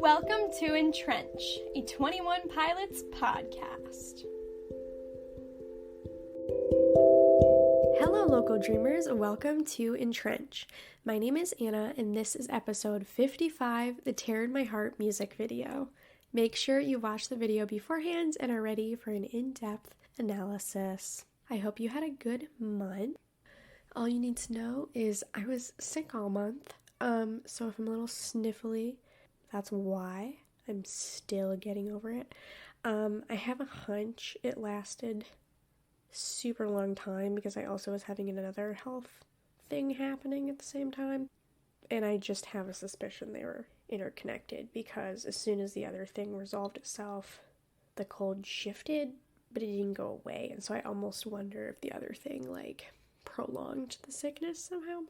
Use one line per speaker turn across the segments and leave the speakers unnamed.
Welcome to EnTrench, a 21 Pilots podcast. Hello, local dreamers. Welcome to EnTrench. My name is Anna, and this is episode 55, the Tear in My Heart music video. Make sure you watch the video beforehand and are ready for an in-depth analysis. I hope you had a good month. All you need to know is I was sick all month, so if I'm a little sniffly, that's why. I'm still getting over it. I have a hunch it lasted super long time because I also was having another health thing happening at the same time. And I just have a suspicion they were interconnected because as soon as the other thing resolved itself, the cold shifted, but it didn't go away. And so I almost wonder if the other thing, prolonged the sickness somehow.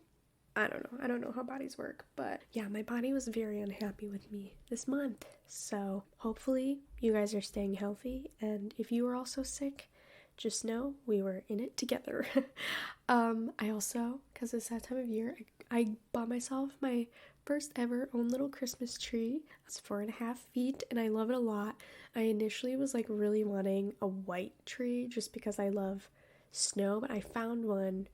I don't know how bodies work, but yeah, my body was very unhappy with me this month. So hopefully you guys are staying healthy, and if you were also sick, just know we were in it together. I also, because it's that time of year, I bought myself my first ever own little Christmas tree. It's 4.5 feet, and I love it a lot. I initially was really wanting a white tree just because I love snow, but I found one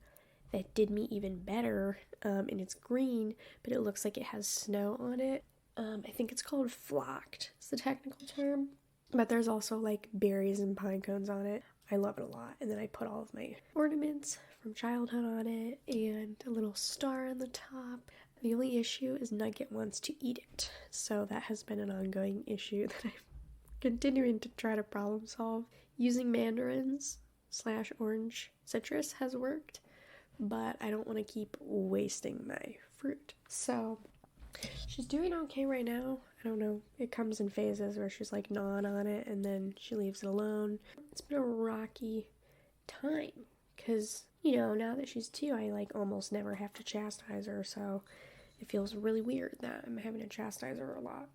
that did me even better, and it's green, but it looks like it has snow on it. I think it's called flocked, is the technical term, but there's also berries and pine cones on it. I love it a lot. And then I put all of my ornaments from childhood on it and a little star on the top. The only issue is Nugget wants to eat it, so that has been an ongoing issue that I'm continuing to try to problem solve. Using mandarins / orange citrus has worked, but I don't want to keep wasting my fruit. So she's doing okay right now. I don't know. It comes in phases where she's gnawing on it and then she leaves it alone. It's been a rocky time because, now that she's 2, I almost never have to chastise her. So it feels really weird that I'm having to chastise her a lot.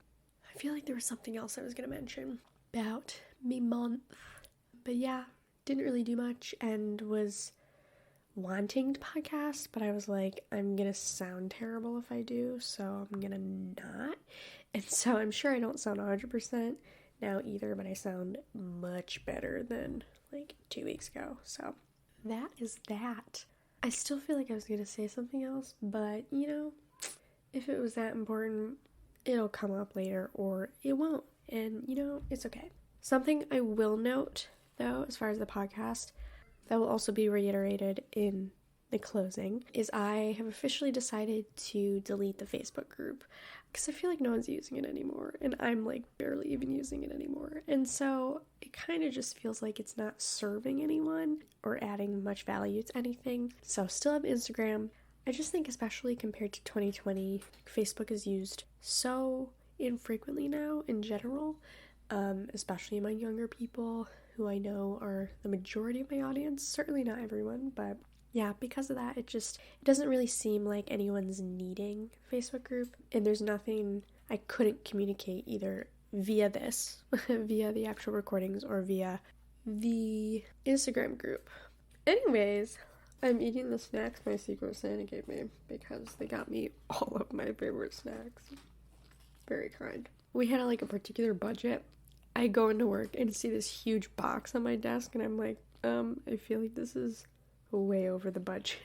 I feel like there was something else I was going to mention about me month. But yeah, didn't really do much and was wanting to podcast, but I was I'm gonna sound terrible if I do, so I'm gonna not. And so I'm sure I don't sound 100% now either, but I sound much better than 2 weeks ago. So that is that. I still feel like I was gonna say something else, but if it was that important, it'll come up later or it won't, and it's okay. Something I will note though, as far as the podcast, that will also be reiterated in the closing, is I have officially decided to delete the Facebook group because I feel like no one's using it anymore, and I'm barely even using it anymore. And so it kind of just feels like it's not serving anyone or adding much value to anything. So still have Instagram. I just think especially compared to 2020, Facebook is used so infrequently now in general, especially among younger people who I know are the majority of my audience. Certainly not everyone, but yeah, because of that, it doesn't really seem like anyone's needing Facebook group, and there's nothing I couldn't communicate either via this, via the actual recordings, or via the Instagram group. Anyways, I'm eating the snacks my Secret Santa gave me because they got me all of my favorite snacks. Very kind. We had a particular budget. I go into work and see this huge box on my desk, and I'm I feel like this is way over the budget.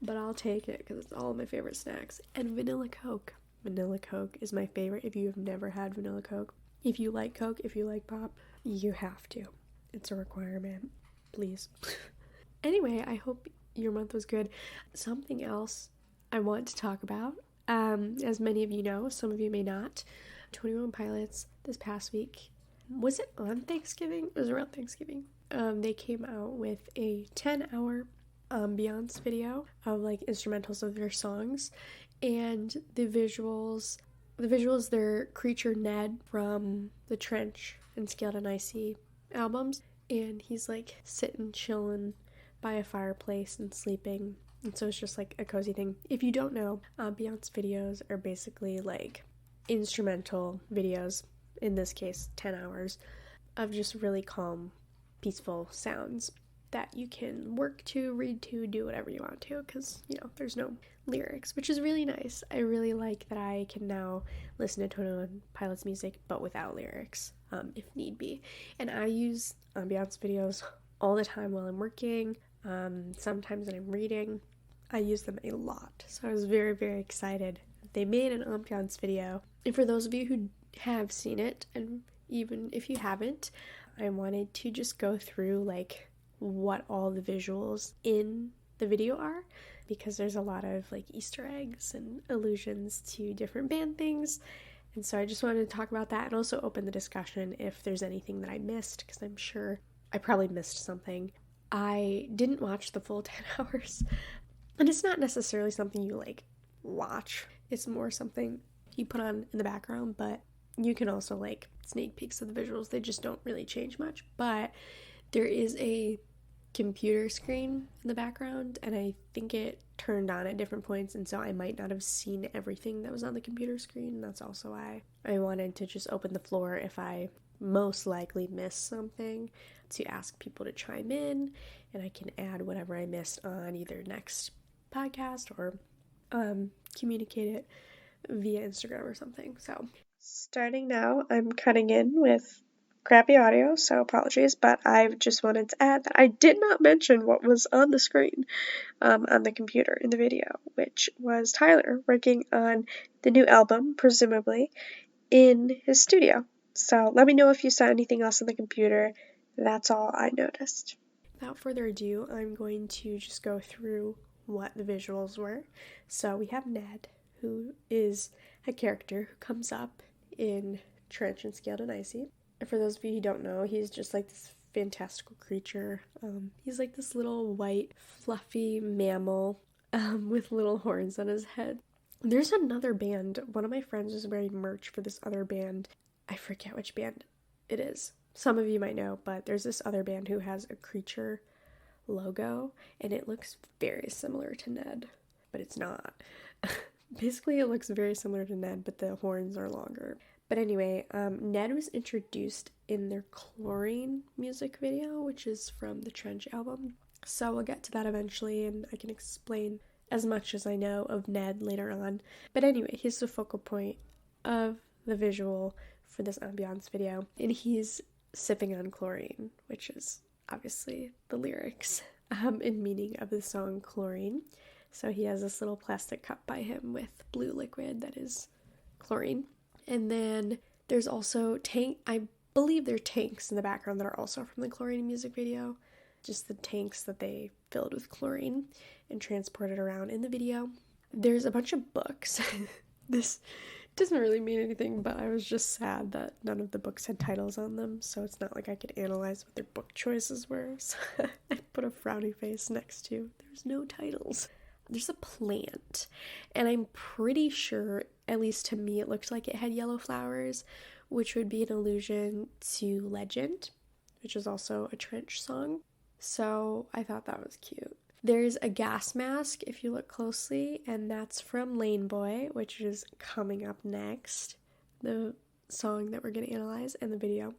But I'll take it because it's all of my favorite snacks. And vanilla Coke. Vanilla Coke is my favorite. If you have never had vanilla Coke, if you like Coke, if you like pop, you have to. It's a requirement. Please. Anyway, I hope your month was good. Something else I want to talk about, as many of you know, some of you may not, 21 Pilots this past week. Was it on Thanksgiving? It was around Thanksgiving. They came out with a 10-hour ambiance video of instrumentals of their songs, and the visuals, they're Creature Ned from the Trench and Scaled and Icy albums, and he's sitting chilling by a fireplace and sleeping, and so it's just a cozy thing. If you don't know, ambiance videos are basically instrumental videos, in this case 10 hours, of just really calm, peaceful sounds that you can work to, read to, do whatever you want to, because, there's no lyrics, which is really nice. I really like that I can now listen to 21 Pilots music, but without lyrics, if need be. And I use ambiance videos all the time while I'm working, sometimes when I'm reading. I use them a lot, so I was very, very excited that they made an ambiance video. And for those of you who have seen it, and even if you haven't, I wanted to just go through like what all the visuals in the video are, because there's a lot of like Easter eggs and allusions to different band things. And so I just wanted to talk about that and also open the discussion if there's anything that I missed, because I'm sure I probably missed something. I didn't watch the full 10 hours, and it's not necessarily something you like watch. It's more something you put on in the background, but you can also like sneak peeks of the visuals. They just don't really change much, but there is a computer screen in the background, and I think it turned on at different points, and so I might not have seen everything that was on the computer screen. That's also why I wanted to just open the floor if I most likely missed something, to ask people to chime in, and I can add whatever I missed on either next podcast or communicate it via Instagram or something. So starting now, I'm cutting in with crappy audio, so apologies, but I just wanted to add that I did not mention what was on the screen on the computer in the video, which was Tyler working on the new album, presumably, in his studio. So let me know if you saw anything else on the computer. That's all I noticed. Without further ado, I'm going to just go through what the visuals were. So we have Ned, who is a character who comes up in Trench and Scaled and Icy. And for those of you who don't know, he's just like this fantastical creature. He's like this little white, fluffy mammal with little horns on his head. There's another band. One of my friends is wearing merch for this other band. I forget which band it is. Some of you might know, but there's this other band who has a creature logo, and it looks very similar to Ned, but it's not. Basically, it looks very similar to Ned, but the horns are longer. But anyway, Ned was introduced in their Chlorine music video, which is from the Trench album. So we'll get to that eventually, and I can explain as much as I know of Ned later on. But anyway, he's the focal point of the visual for this ambiance video, and he's sipping on chlorine, which is obviously the lyrics and meaning of the song Chlorine. So he has this little plastic cup by him with blue liquid that is chlorine. And then there's also I believe there are tanks in the background that are also from the Chlorine music video. Just the tanks that they filled with chlorine and transported around in the video. There's a bunch of books. This doesn't really mean anything, but I was just sad that none of the books had titles on them, so it's not like I could analyze what their book choices were. So I put a frowny face next to there's no titles. There's a plant, and I'm pretty sure, at least to me, it looked like it had yellow flowers, which would be an allusion to Legend, which is also a Trench song. So I thought that was cute. There's a gas mask if you look closely, and that's from Lane Boy, which is coming up next, the song that we're going to analyze in the video.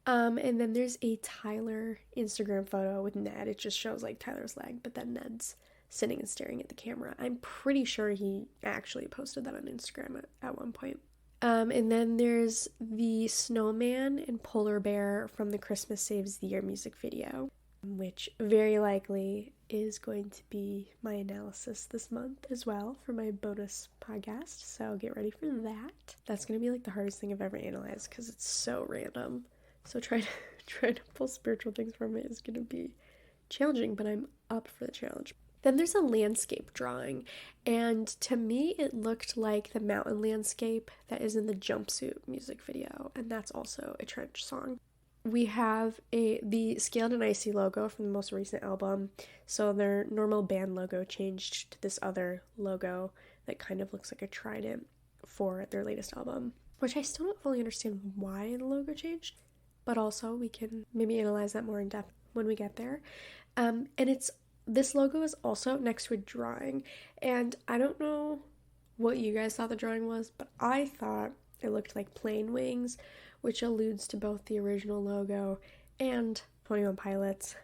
And then there's a Tyler Instagram photo with Ned. It just shows like Tyler's leg, but then Ned's sitting and staring at the camera. I'm pretty sure he actually posted that on Instagram at one point. And then there's the snowman and polar bear from the Christmas Saves the Year music video, which very likely is going to be my analysis this month as well for my bonus podcast, so get ready for that. That's going to be like the hardest thing I've ever analyzed because it's so random. So trying to pull spiritual things from it is going to be challenging, but I'm up for the challenge. Then there's a landscape drawing, and to me it looked like the mountain landscape that is in the Jumpsuit music video, and that's also a Trench song. We have the Scaled and Icy logo from the most recent album, so their normal band logo changed to this other logo that kind of looks like a trident for their latest album, which I still don't fully understand why the logo changed, but also we can maybe analyze that more in depth when we get there. And this logo is also next to a drawing, and I don't know what you guys thought the drawing was, but I thought it looked like plane wings, which alludes to both the original logo and 21 Pilots,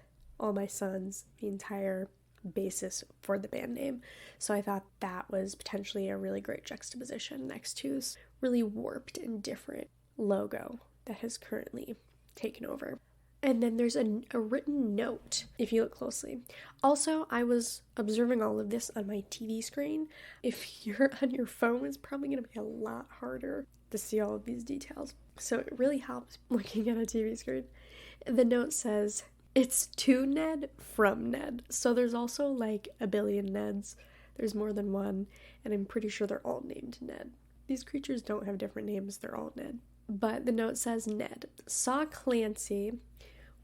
All My Sons, the entire basis for the band name. So I thought that was potentially a really great juxtaposition next to this really warped and different logo that has currently taken over. And then there's a written note, if you look closely. Also, I was observing all of this on my TV screen. If you're on your phone, it's probably going to be a lot harder to see all of these details. So it really helps looking at a TV screen. The note says, "It's to Ned from Ned." So there's also like a billion Neds. There's more than one, and I'm pretty sure they're all named Ned. These creatures don't have different names, they're all Ned. But the note says, "Ned saw Clancy,"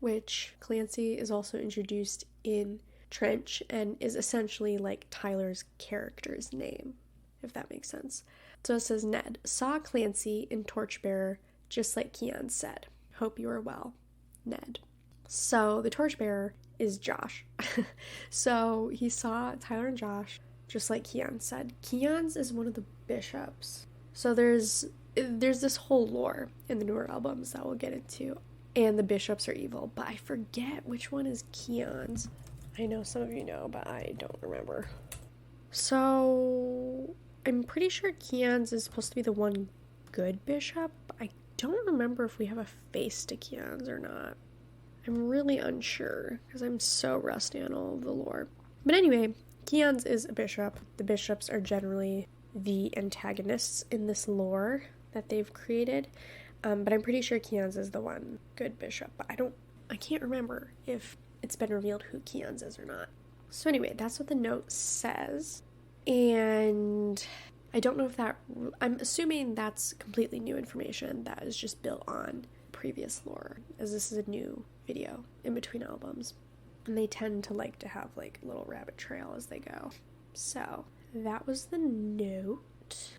which Clancy is also introduced in Trench and is essentially like Tyler's character's name, if that makes sense. So it says, "Ned saw Clancy in Torchbearer, just like Keon said. Hope you are well, Ned." So the Torchbearer is Josh. So he saw Tyler and Josh, just like Keon said. Keon's is one of the bishops. So there's this whole lore in the newer albums that we'll get into. And the bishops are evil, but I forget which one is Keon's. I know some of you know, but I don't remember. So I'm pretty sure Keon's is supposed to be the one good bishop. I don't remember if we have a face to Keon's or not. I'm really unsure because I'm so rusty on all of the lore. But anyway, Keon's is a bishop. The bishops are generally the antagonists in this lore that they've created. But I'm pretty sure Keon's is the one good bishop. But I can't remember if it's been revealed who Keon's is or not. So anyway, that's what the note says. And I don't know if I'm assuming that's completely new information that is just built on previous lore, as this is a new video in between albums. And they tend to like to have like a little rabbit trail as they go. So that was the note.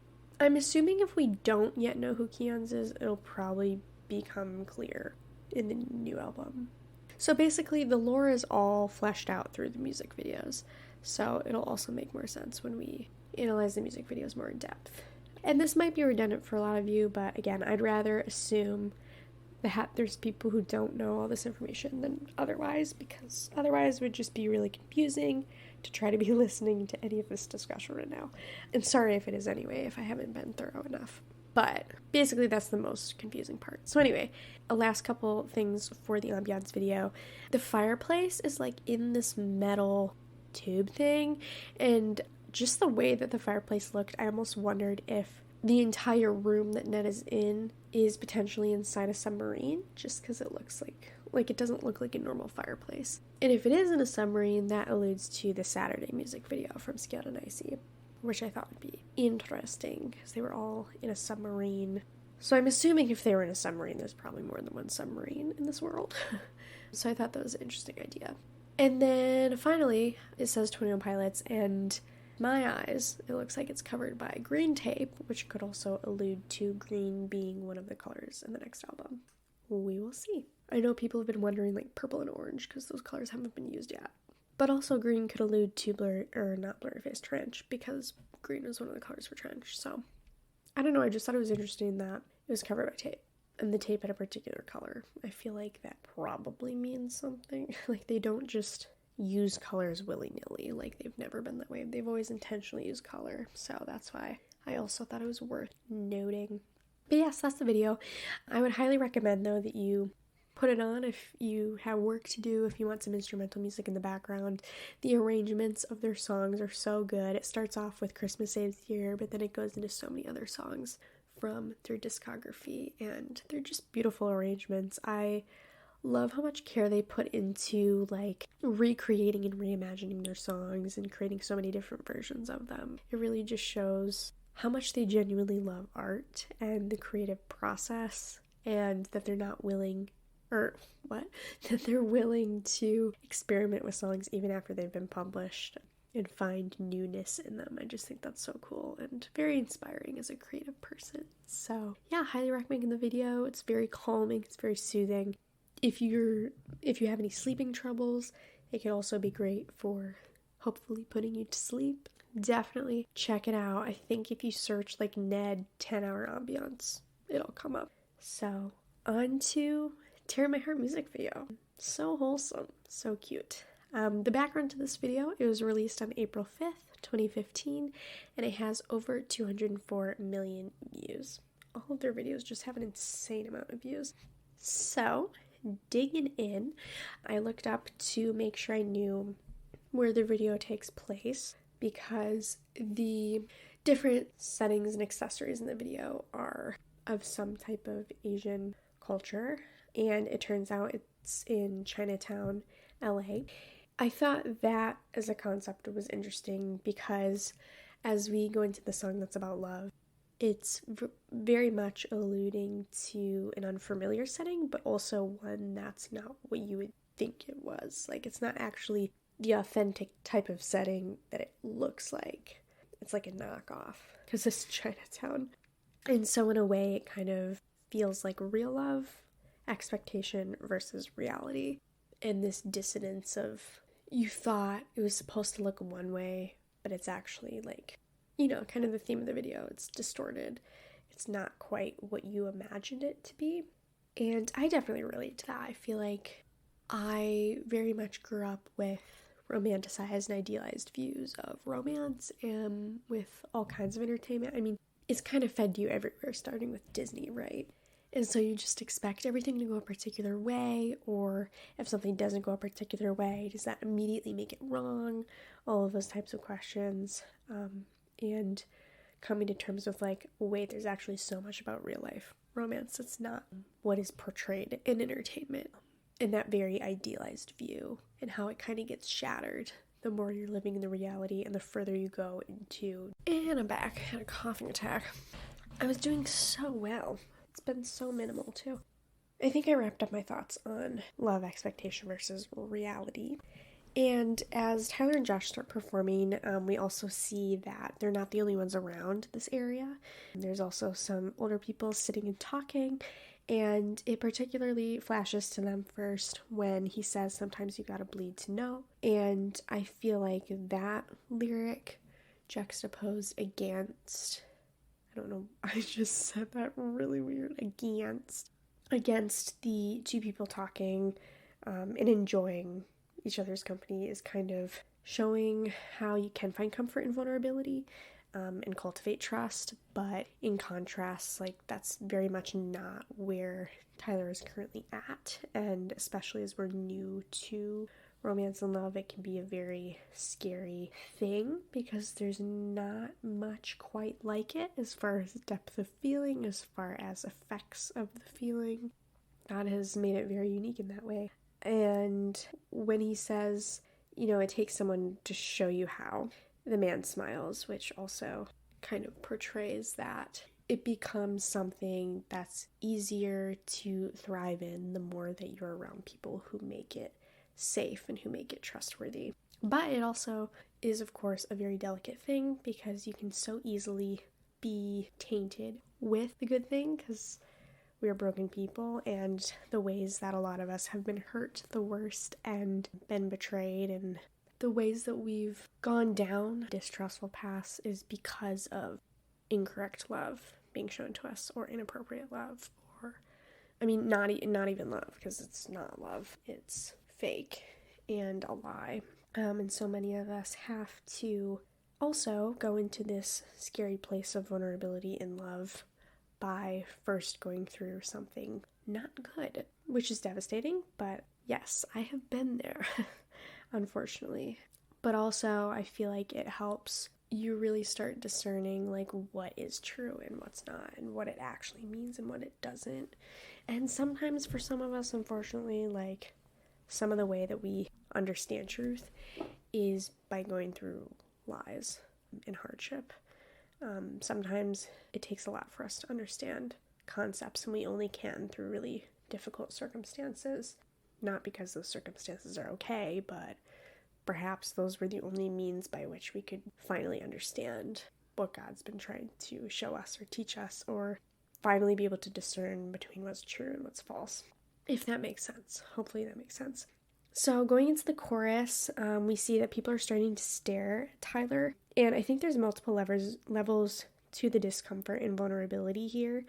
I'm assuming if we don't yet know who Keon's is, it'll probably become clear in the new album. So basically, the lore is all fleshed out through the music videos. So it'll also make more sense when we analyze the music videos more in depth. And this might be redundant for a lot of you, but again, I'd rather assume that there's people who don't know all this information than otherwise, because otherwise it would just be really confusing to try to be listening to any of this discussion right now. And sorry if it is anyway, if I haven't been thorough enough. But basically that's the most confusing part. So anyway, a last couple things for the ambiance video. The fireplace is like in this metal tube thing, and just the way that the fireplace looked, I almost wondered if the entire room that Ned is in is potentially inside a submarine, just because it looks like it doesn't look like a normal fireplace. And if it is in a submarine, that alludes to the Saturday music video from Scaled and Icy, which I thought would be interesting, because they were all in a submarine. So I'm assuming if they were in a submarine, there's probably more than one submarine in this world. So I thought that was an interesting idea. And then finally, it says 21 Pilots, and my eyes, it looks like it's covered by green tape, which could also allude to green being one of the colors in the next album. We will see. I know people have been wondering like purple and orange because those colors haven't been used yet. But also green could allude to Blurryface Trench, because green is one of the colors for Trench. So I don't know, I just thought it was interesting that it was covered by tape. And the tape had a particular color. I feel like that probably means something. Like they don't just use colors willy-nilly. Like they've never been that way. They've always intentionally used color. So that's why I also thought it was worth noting. But yes, that's the video. I would highly recommend though that you put it on if you have work to do, if you want some instrumental music in the background. The arrangements of their songs are so good. It starts off with Christmas Saves the Year, but then it goes into so many other songs from their discography, and they're just beautiful arrangements. I love how much care they put into like recreating and reimagining their songs and creating so many different versions of them. It really just shows how much they genuinely love art and the creative process, and that they're not willing that they're willing to experiment with songs even after they've been published and find newness in them. I just think that's so cool and very inspiring as a creative person. So yeah, highly recommend the video. It's very calming, it's very soothing. If you have any sleeping troubles, it can also be great for hopefully putting you to sleep. Definitely check it out. I think if you search like Ned 10-hour ambiance, it'll come up. So on to Tear My Heart music video. So wholesome, so cute. The background to this video, it was released on April 5th, 2015, and it has over 204 million views. All of their videos just have an insane amount of views. So, digging in, I looked up to make sure I knew where the video takes place, because the different settings and accessories in the video are of some type of Asian culture, and it turns out it's in Chinatown, LA. I thought that as a concept was interesting because as we go into the song that's about love, it's very much alluding to an unfamiliar setting, but also one that's not what you would think it was. Like, it's not actually the authentic type of setting that it looks like. It's like a knockoff because it's Chinatown. And so in a way, it kind of feels like real love, expectation versus reality, and this dissonance of you thought it was supposed to look one way, but it's actually like, kind of the theme of the video. It's distorted. It's not quite what you imagined it to be. And I definitely relate to that. I feel like I very much grew up with romanticized and idealized views of romance and with all kinds of entertainment. I mean, it's kind of fed to you everywhere, starting with Disney, right? And so you just expect everything to go a particular way, or if something doesn't go a particular way, does that immediately make it wrong? All of those types of questions. And coming to terms with like, wait, there's actually so much about real life romance. It's not what is portrayed in entertainment, in that very idealized view, and how it kind of gets shattered the more you're living in the reality and the further you go into. And I'm back. I had a coughing attack. I was doing so well. It's been so minimal too. I think I wrapped up my thoughts on love, expectation versus reality. And as Tyler and Josh start performing, we also see that they're not the only ones around this area. There's also some older people sitting and talking, and it particularly flashes to them first when he says, sometimes you gotta bleed to know. And I feel like that lyric juxtaposed against, I don't know, I just said that really weird, against the two people talking and enjoying each other's company is kind of showing how you can find comfort in vulnerability and cultivate trust, but in contrast, like, that's very much not where Tyler is currently at, and especially as we're new to romance and love, it can be a very scary thing because there's not much quite like it as far as depth of feeling, as far as effects of the feeling. God has made it very unique in that way. And when he says, it takes someone to show you how, the man smiles, which also kind of portrays that it becomes something that's easier to thrive in the more that you're around people who make it safe and who make it trustworthy. But it also is, of course, a very delicate thing because you can so easily be tainted with the good thing because we are broken people, and the ways that a lot of us have been hurt the worst and been betrayed, and the ways that we've gone down distrustful paths is because of incorrect love being shown to us, or inappropriate love, or, not even love, because it's not love, it's fake and a lie. And so many of us have to also go into this scary place of vulnerability in love by first going through something not good, which is devastating, but yes, I have been there, unfortunately. But also, I feel like it helps you really start discerning, like, what is true and what's not, and what it actually means and what it doesn't. And sometimes for some of us, unfortunately, like, some of the way that we understand truth is by going through lies and hardship. Sometimes it takes a lot for us to understand concepts, and we only can through really difficult circumstances. Not because those circumstances are okay, but perhaps those were the only means by which we could finally understand what God's been trying to show us or teach us, or finally be able to discern between what's true and what's false. If that makes sense. Hopefully that makes sense. So going into the chorus, we see that people are starting to stare at Tyler, and I think there's multiple levels to the discomfort and vulnerability here.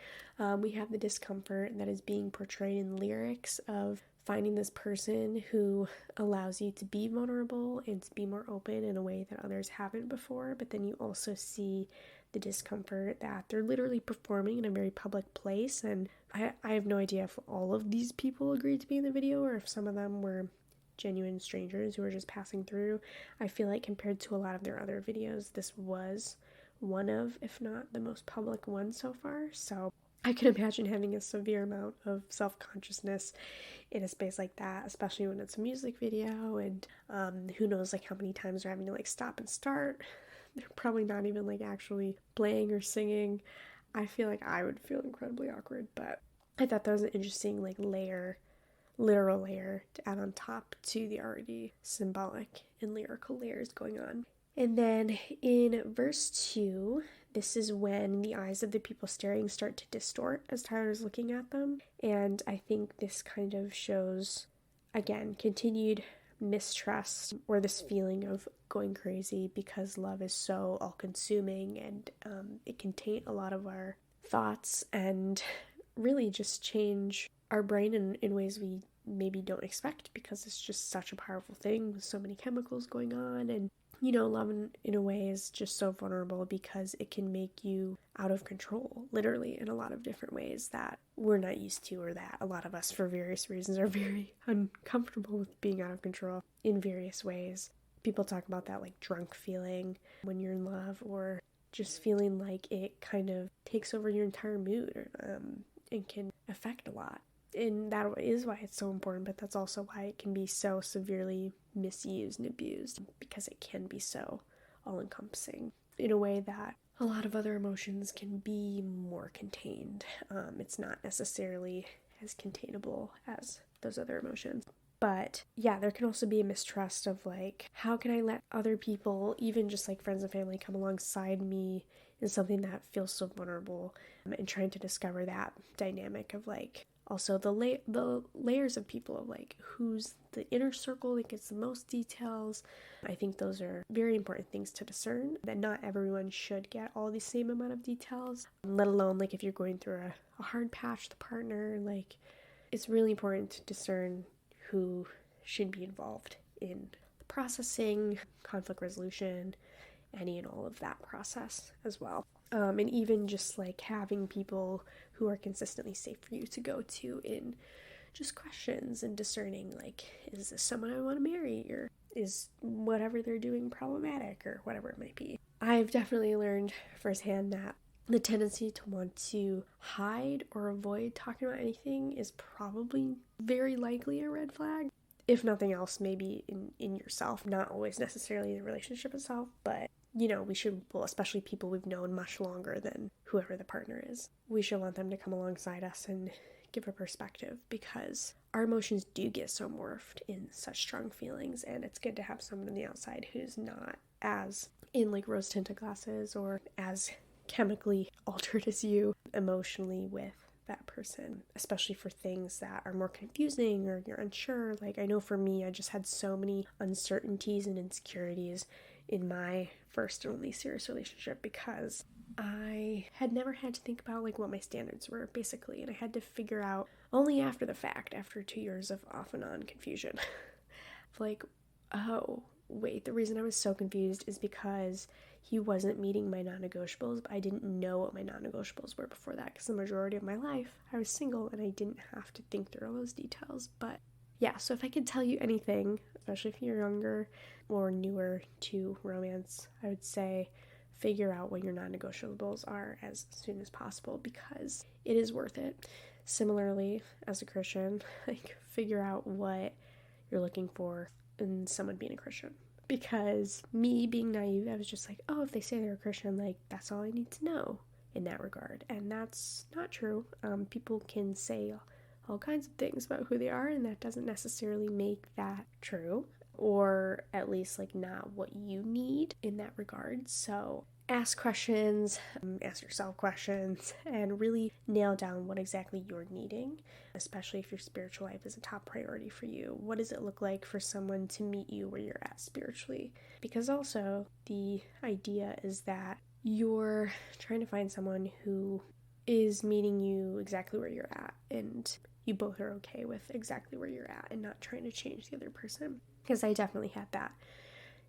We have the discomfort that is being portrayed in lyrics of finding this person who allows you to be vulnerable and to be more open in a way that others haven't before, but then you also see the discomfort that they're literally performing in a very public place. And I have no idea if all of these people agreed to be in the video or if some of them were genuine strangers who were just passing through. I feel like compared to a lot of their other videos, this was one of, if not the most public one so far. So I can imagine having a severe amount of self-consciousness in a space like that, especially when it's a music video, and who knows like how many times they're having to like stop and start. They're probably not even like actually playing or singing. I feel like I would feel incredibly awkward, but I thought that was an interesting like literal layer to add on top to the already symbolic and lyrical layers going on. And then in verse 2, this is when the eyes of the people staring start to distort as Tyler's looking at them. And I think this kind of shows, again, continued mistrust or this feeling of going crazy because love is so all-consuming, and it can taint a lot of our thoughts and really just change our brain in ways we maybe don't expect, because it's just such a powerful thing with so many chemicals going on. And love in a way is just so vulnerable because it can make you out of control, literally, in a lot of different ways that we're not used to, or that a lot of us, for various reasons, are very uncomfortable with being out of control in various ways. People talk about that like drunk feeling when you're in love, or just feeling like it kind of takes over your entire mood, and can affect a lot. And that is why it's so important, but that's also why it can be so severely misused and abused, because it can be so all-encompassing in a way that a lot of other emotions can be more contained. It's not necessarily as containable as those other emotions. But yeah, there can also be a mistrust of like, how can I let other people, even just like friends and family, come alongside me in something that feels so vulnerable, and trying to discover that dynamic of like, also the layers of people, of like who's the inner circle that gets the most details. I think those are very important things to discern, that not everyone should get all the same amount of details, let alone like if you're going through a hard patch, the partner, like it's really important to discern who should be involved in the processing, conflict resolution, any and all of that process as well. And even just like having people who are consistently safe for you to go to in just questions, and discerning like, is this someone I want to marry, or is whatever they're doing problematic, or whatever it might be. I've definitely learned firsthand that the tendency to want to hide or avoid talking about anything is probably very likely a red flag. If nothing else, maybe in yourself, not always necessarily the relationship itself, but we should, well, especially people we've known much longer than whoever the partner is, we should want them to come alongside us and give a perspective, because our emotions do get so morphed in such strong feelings, and it's good to have someone on the outside who's not as in like rose-tinted glasses or as chemically altered as you emotionally with that person, especially for things that are more confusing or you're unsure. Like, I know for me, I just had so many uncertainties and insecurities in my first and only serious relationship, because I had never had to think about like what my standards were, basically, and I had to figure out only after the fact, after 2 years of off and on confusion, like, oh wait, the reason I was so confused is because he wasn't meeting my non-negotiables, but I didn't know what my non-negotiables were before that, because the majority of my life I was single and I didn't have to think through all those details. But yeah, so if I could tell you anything, especially if you're younger or newer to romance, I would say figure out what your non-negotiables are as soon as possible, because it is worth it. Similarly, as a Christian, like, figure out what you're looking for in someone being a Christian. Because me being naive, I was just like, oh, if they say they're a Christian, like, that's all I need to know in that regard. And that's not true. People can say all kinds of things about who they are, and that doesn't necessarily make that true, or at least like not what you need in that regard. So ask questions, ask yourself questions, and really nail down what exactly you're needing, especially if your spiritual life is a top priority for you. What does it look like for someone to meet you where you're at spiritually? Because also the idea is that you're trying to find someone who is meeting you exactly where you're at, and you both are okay with exactly where you're at and not trying to change the other person. Because I definitely had that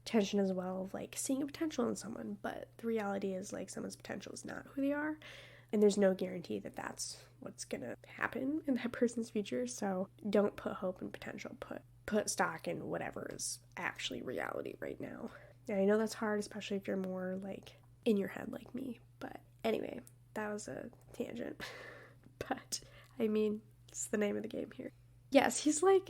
tension as well of like seeing a potential in someone, but the reality is like someone's potential is not who they are, and there's no guarantee that that's what's gonna happen in that person's future. So don't put hope in potential, put stock in whatever is actually reality right now. And I know that's hard, especially if you're more like in your head like me, but anyway, that was a tangent. But I mean, it's the name of the game here. Yes, he's like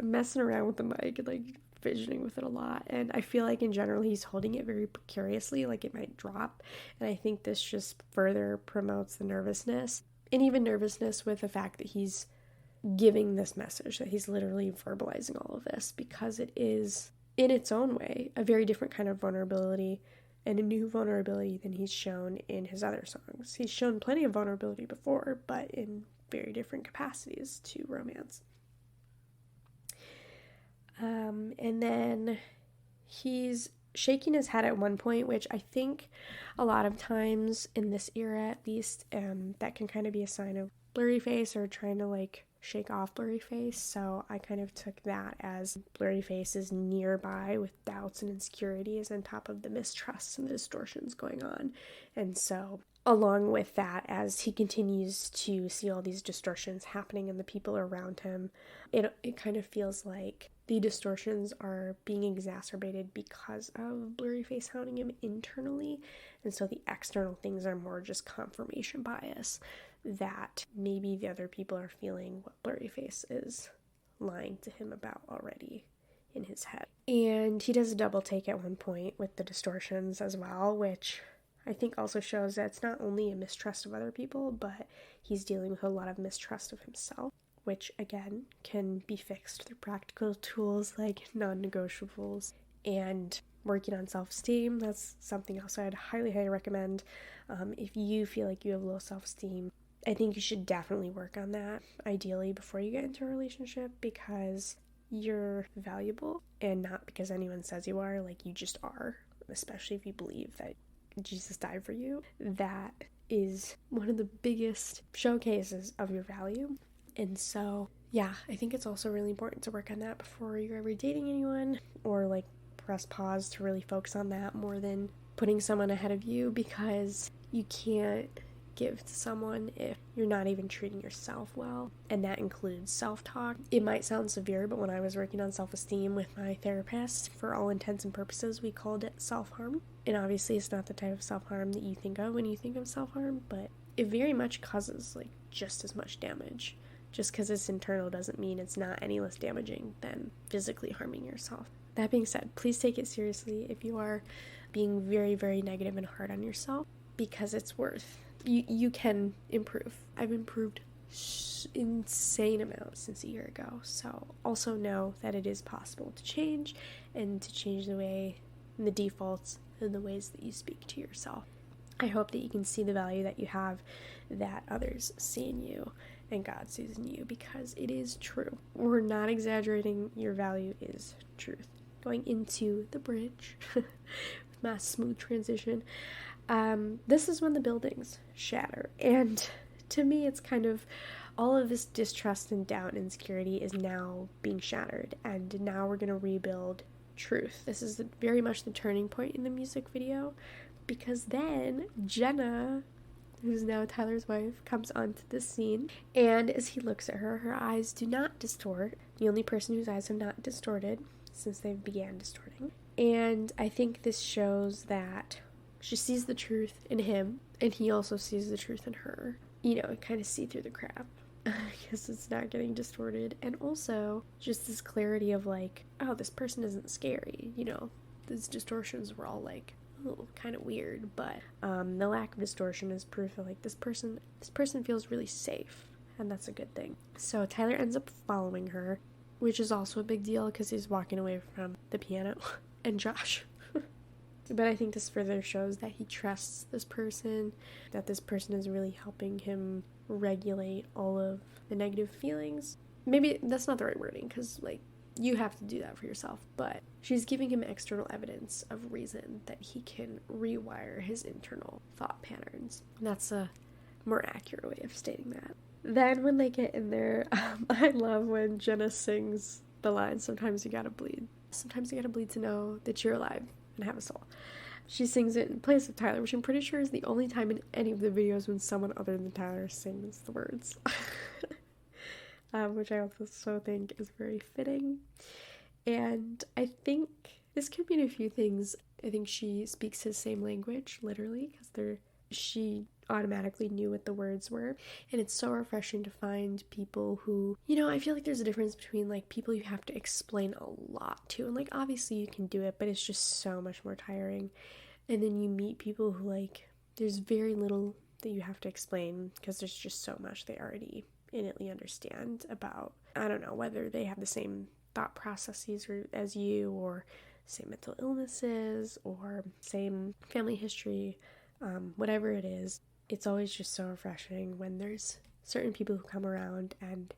messing around with the mic and like fidgeting with it a lot, and I feel like in general he's holding it very precariously, like it might drop, and I think this just further promotes the nervousness, and even nervousness with the fact that he's giving this message, that he's literally verbalizing all of this, because it is in its own way a very different kind of vulnerability, and a new vulnerability than he's shown in his other songs. He's shown plenty of vulnerability before, but in very different capacities to romance. And then he's shaking his head at one point, which I think a lot of times in this era, at least, that can kind of be a sign of blurry face or trying to like shake off blurry face. So I kind of took that as blurry face is nearby with doubts and insecurities on top of the mistrusts and the distortions going on. And so along with that, as he continues to see all these distortions happening in the people around him, it kind of feels like the distortions are being exacerbated because of blurry face hounding him internally, and so the external things are more just confirmation bias that maybe the other people are feeling what blurry face is lying to him about already in his head. And he does a double take at one point with the distortions as well, which I think also shows that it's not only a mistrust of other people, but he's dealing with a lot of mistrust of himself, which again can be fixed through practical tools like non-negotiables and working on self-esteem. That's something else I'd highly recommend. If you feel like you have low self-esteem, I think you should definitely work on that, ideally before you get into a relationship, because you're valuable, and not because anyone says you are, like you just are, especially if you believe that Jesus died for you. That is one of the biggest showcases of your value. And so, yeah, I think it's also really important to work on that before you're ever dating anyone, or like press pause to really focus on that more than putting someone ahead of you, because you can't give to someone if you're not even treating yourself well, and that includes self-talk. It might sound severe, but when I was working on self-esteem with my therapist, for all intents and purposes, we called it self-harm. And obviously it's not the type of self-harm that you think of when you think of self-harm, but it very much causes like just as much damage. Just because it's internal doesn't mean it's not any less damaging than physically harming yourself. That being said, please take it seriously if you are being very, very negative and hard on yourself, because it's worth. You can improve. I've improved insane amounts since a year ago. So also know that it is possible to change, and to change the way, and the defaults, and the ways that you speak to yourself. I hope that you can see the value that you have, that others see in you, and God sees in you, because it is true. We're not exaggerating. Your value is truth. Going into the bridge, with my smooth transition, this is when the buildings shatter. And to me, it's kind of all of this distrust and doubt and insecurity is now being shattered, and now we're going to rebuild truth. This is very much the turning point in the music video, because then Jenna, who's now Tyler's wife, comes onto the scene, and as he looks at her, her eyes do not distort. The only person whose eyes have not distorted since they began distorting. And I think this shows that she sees the truth in him, and he also sees the truth in her. You know, kind of see through the crap, because it's not getting distorted. And also, just this clarity of like, oh, this person isn't scary. You know, these distortions were all like, oh, kind of weird, but the lack of distortion is proof that like this person feels really safe, and that's a good thing. So Tyler ends up following her, which is also a big deal because he's walking away from the piano and Josh. But I think this further shows that he trusts this person, that this person is really helping him regulate all of the negative feelings. Maybe that's not the right wording, because like you have to do that for yourself, but she's giving him external evidence of reason that he can rewire his internal thought patterns. And that's a more accurate way of stating that. Then when they get in there, I love when Jenna sings the line, "Sometimes you gotta bleed. Sometimes you gotta bleed to know that you're alive and have a soul." She sings it in place of Tyler, which I'm pretty sure is the only time in any of the videos when someone other than Tyler sings the words. Which I also think is very fitting. And I think this could mean a few things. I think she speaks his same language, literally, because she automatically knew what the words were. And it's so refreshing to find people who, I feel like there's a difference between like people you have to explain a lot to. And like obviously you can do it, but it's just so much more tiring. And then you meet people who like, there's very little that you have to explain because there's just so much they already innately understand about, I don't know, whether they have the same thought processes as you, or same mental illnesses, or same family history, whatever it is. It's always just so refreshing when there's certain people who come around and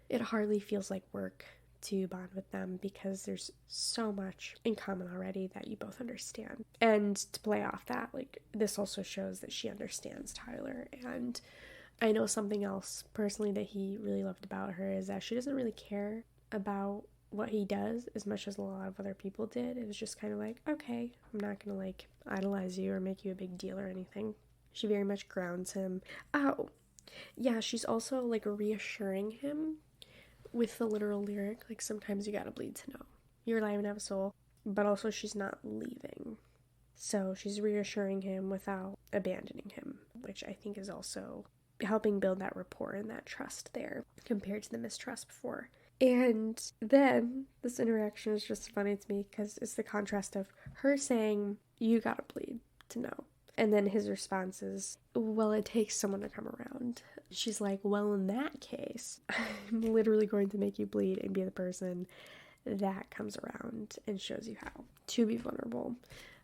it hardly feels like work to bond with them because there's so much in common already that you both understand. And to play off that, like, this also shows that she understands Tyler. And I know something else personally that he really loved about her is that she doesn't really care about what he does as much as a lot of other people did. It was just kind of like, okay, I'm not gonna like idolize you or make you a big deal or anything. She very much grounds him. Oh, yeah, she's also like reassuring him with the literal lyric, like, sometimes you gotta bleed to know you're alive and have a soul, but also she's not leaving. So she's reassuring him without abandoning him, which I think is also helping build that rapport and that trust there compared to the mistrust before. And then this interaction is just funny to me because it's the contrast of her saying, you gotta bleed to know. And then his response is, well, it takes someone to come around. She's like, well, in that case, I'm literally going to make you bleed and be the person that comes around and shows you how to be vulnerable.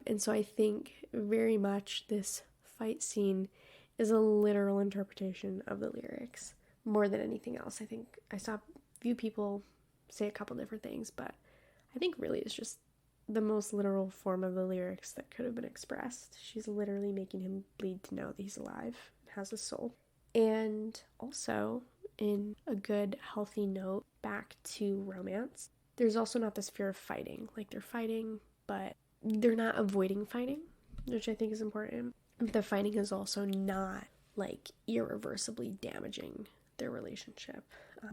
And so I think very much this fight scene is a literal interpretation of the lyrics more than anything else. I think I saw a few people say a couple different things, but I think really it's just the most literal form of the lyrics that could have been expressed. She's literally making him bleed to know that he's alive and has a soul. And also, in a good, healthy note, back to romance, there's also not this fear of fighting. Like, they're fighting, but they're not avoiding fighting, which I think is important. The fighting is also not, like, irreversibly damaging their relationship,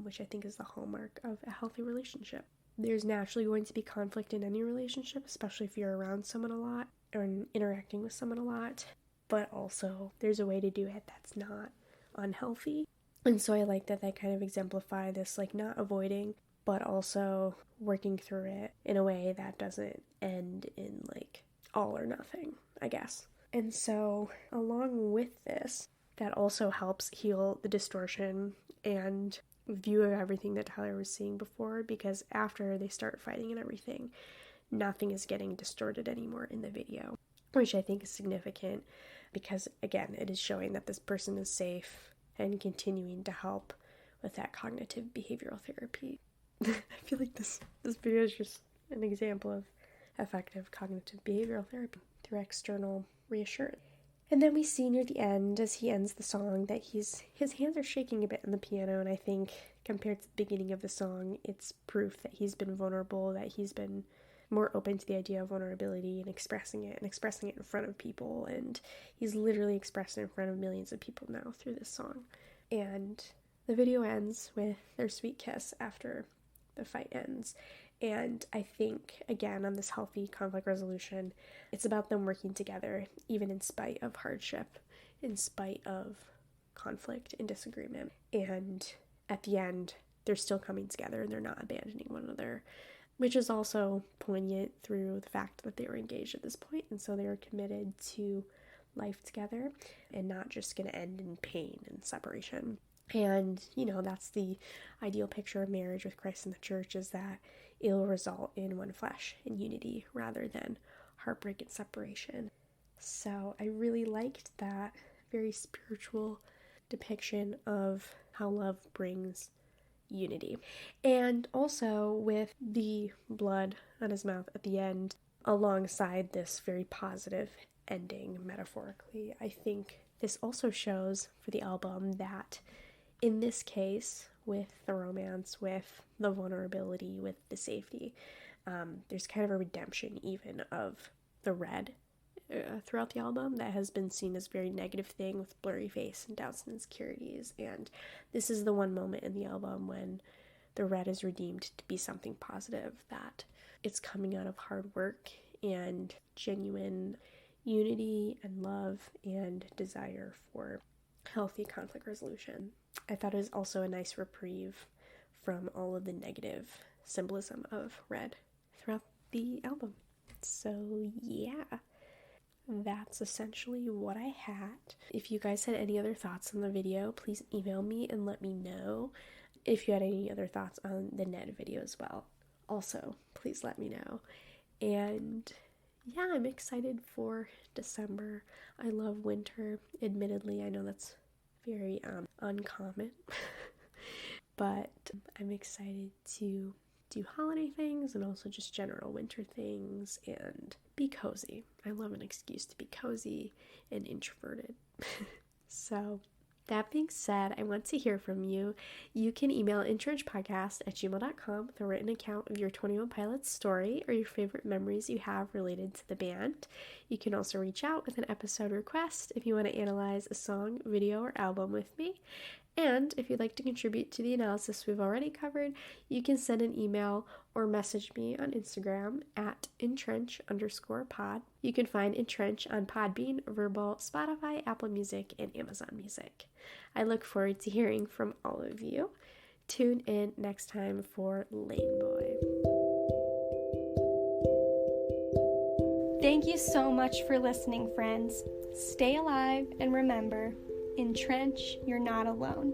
which I think is the hallmark of a healthy relationship. There's naturally going to be conflict in any relationship, especially if you're around someone a lot or interacting with someone a lot, but also there's a way to do it that's not unhealthy. And so I like that they kind of exemplify this, like, not avoiding, but also working through it in a way that doesn't end in, like, all or nothing, I guess. And so along with this, that also helps heal the distortion and view of everything that Tyler was seeing before, because after they start fighting and everything, nothing is getting distorted anymore in the video, which I think is significant because, again, it is showing that this person is safe and continuing to help with that cognitive behavioral therapy. I feel like this video is just an example of effective cognitive behavioral therapy through external reassurance. And then we see near the end, as he ends the song, that his hands are shaking a bit on the piano, and I think compared to the beginning of the song, it's proof that he's been vulnerable, that he's been more open to the idea of vulnerability and expressing it in front of people, and he's literally expressed it in front of millions of people now through this song. And the video ends with their sweet kiss after the fight ends. And I think, again, on this healthy conflict resolution, it's about them working together, even in spite of hardship, in spite of conflict and disagreement. And at the end, they're still coming together and they're not abandoning one another, which is also poignant through the fact that they were engaged at this point. And so they were committed to life together and not just going to end in pain and separation. And, that's the ideal picture of marriage with Christ and the church, is that it'll result in one flesh and unity rather than heartbreak and separation. So I really liked that very spiritual depiction of how love brings unity. And also with the blood on his mouth at the end, alongside this very positive ending metaphorically, I think this also shows for the album that in this case, with the romance, with the vulnerability, with the safety, there's kind of a redemption even of the red throughout the album that has been seen as a very negative thing with blurry face and doubts and insecurities. And this is the one moment in the album when the red is redeemed to be something positive, that it's coming out of hard work and genuine unity and love and desire for healthy conflict resolution. I thought it was also a nice reprieve from all of the negative symbolism of red throughout the album. So yeah, that's essentially what I had. If you guys had any other thoughts on the video, please email me and let me know. If you had any other thoughts on the Ned video as well, also please let me know. And yeah, I'm excited for December. I love winter. Admittedly, I know that's very uncommon, but I'm excited to do holiday things and also just general winter things and be cozy. I love an excuse to be cozy and introverted. So that being said, I want to hear from you. You can email EnTrenchPodcast@gmail.com with a written account of your 21 Pilots story or your favorite memories you have related to the band. You can also reach out with an episode request if you want to analyze a song, video, or album with me. And if you'd like to contribute to the analysis we've already covered, you can send an email or message me on Instagram at EnTrench_pod. You can find EnTrench on Podbean, Verbal, Spotify, Apple Music, and Amazon Music. I look forward to hearing from all of you. Tune in next time for Lane Boy.
Thank you so much for listening, friends. Stay alive and remember, EnTrench, you're not alone.